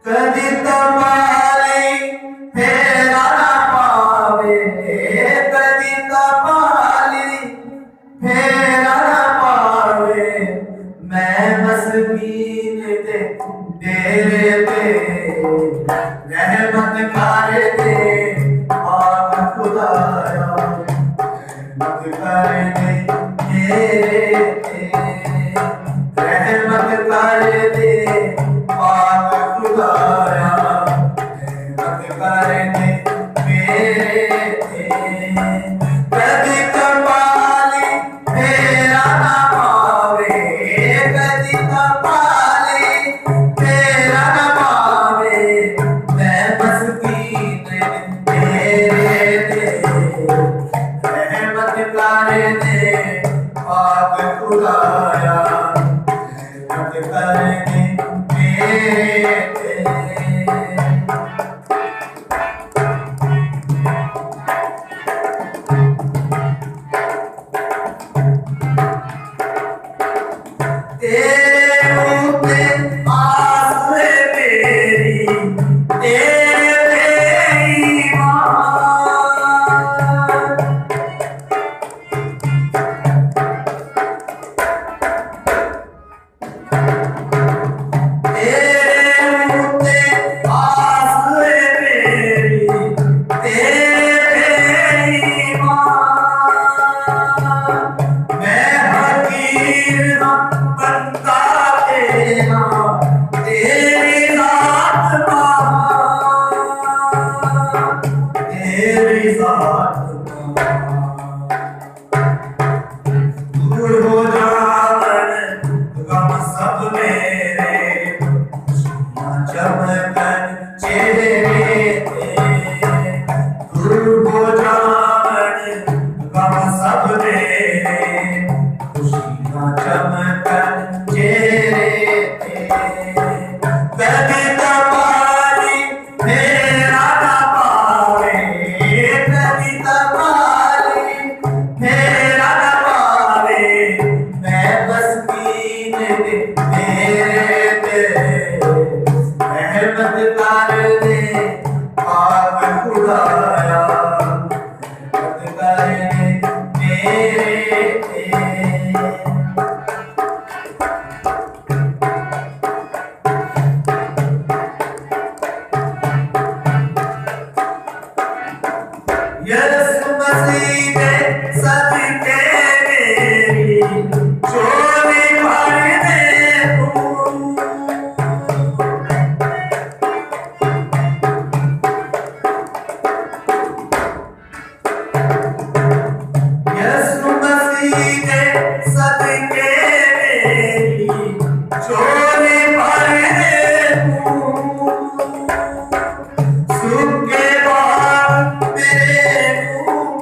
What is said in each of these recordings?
कदी तबाली फेरा ना पावे, कदी तबाली फेरा ना पावे। मैं मस्कीन दे डेरे पे रहमत कर दे आप खुदाया, रहमत कर दे मेरे पे, रहमत कर दे आप खुदाया, रहमत कर दे मेरे पे। कदी कबाली फेरा ना पावे, कदी कबाली फेरा ना पावे। मैं मस्कीन तेरे पे रहमत कर दे आप खुदाया, रहमत कर दे मेरे पे। तेरे मुँह पे आस है मेरी, तेरे पे ईमान। तेरे मुँह पे आस है मेरी, तेरे पे ईमान। मैं हकीर ना बंदा तेरा, तेरी जात महान, तेरी जात महान। दूर हो जावन गम सब मेरे, खुशियाँ चमकन चेहरे पे। दूर हो जावन गम सब मेरे, खुशियाँ चमकन चेहरे पे। कदी तबाली फेरा ना पावे, कदी तबाली फेरा ना पावे। मैं मस्कीन दे मेरे पे रहमत कर दे आप खुदाया, रहमत कर दे मेरे पे। यीशु मसीह दे सदके मेरी झोली भर दे तू। यीशु मसीह दे सदके मेरी झोली भर दे तू। सूखे बाल मेरे मुँह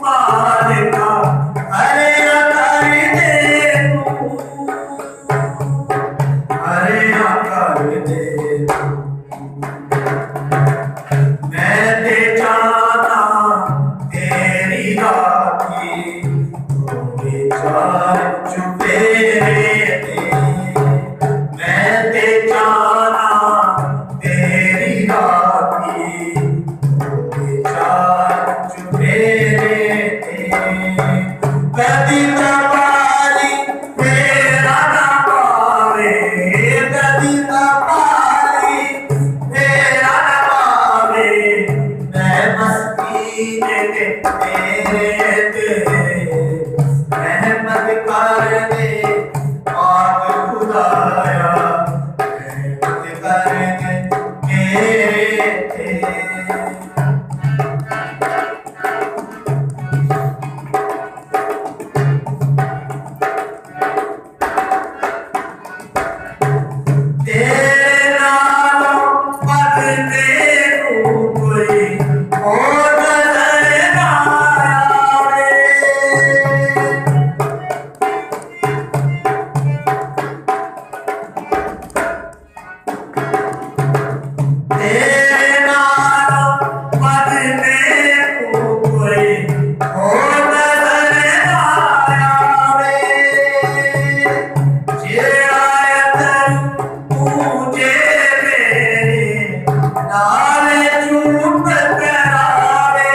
नाले चूप करावे,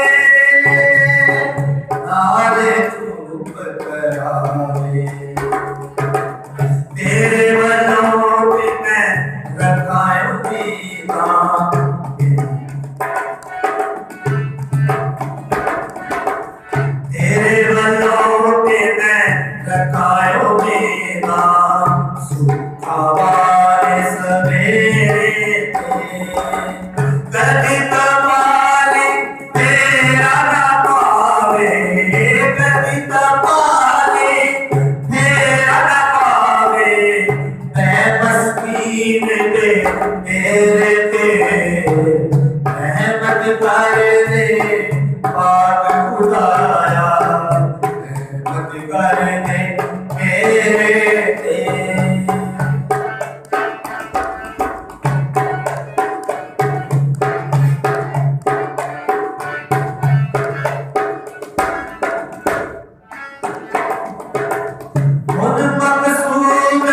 नाले चूप करावे। तेरे वलों ते मैं रखायो दीदा, तेरे वलों ते मैं रखायो दीदा। सुखा वाले सवेरे कदी कमाली तेरा ना पावे, कदी कमाली तेरा ना पावे। मैं मस्कीन दे तेरे ते रहमत कर दे पाक खुदाया, रहमत कर दे मेरे ते। खुद मकसूद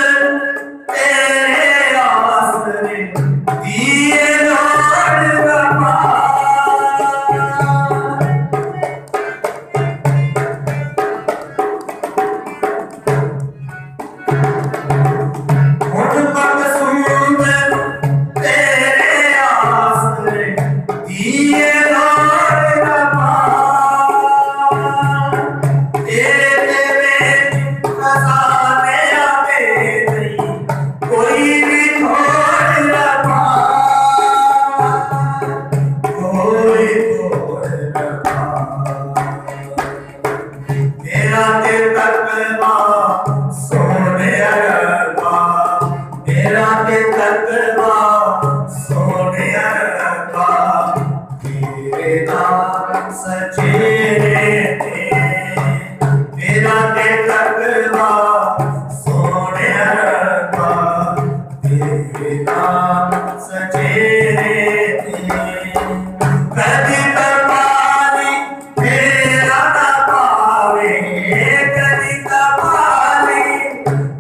तेरे आसरे दिए लोड वफा, खुद मकसूद तेरे आसरे दिए लोड वफा। खजाने आवे नहीं कोई भी छोड़ न पा, कोई छोड़ न पा। मेरा ते तकवा सोने अरबा, मेरा ते तकवा सोने अरबा। तेरे नाम सचेरे थे, मेरा ते तकवा सोने अरबा। तेरे नाम सचेरे थे, कदी कमाली तेरा ना पावे, कदी कमाली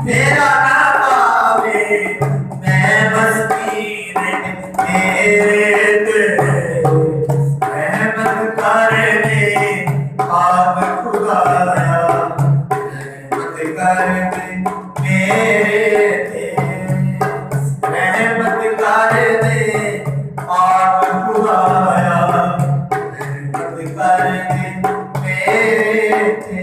तेरा ना पावे। मैं मस्कीन तेरे ते रहमत कर दे आप खुदाया, रहमत कर दे मेरे ते, रहमत कर दे आप खुदाया, रहमत कर दे मेरे ते।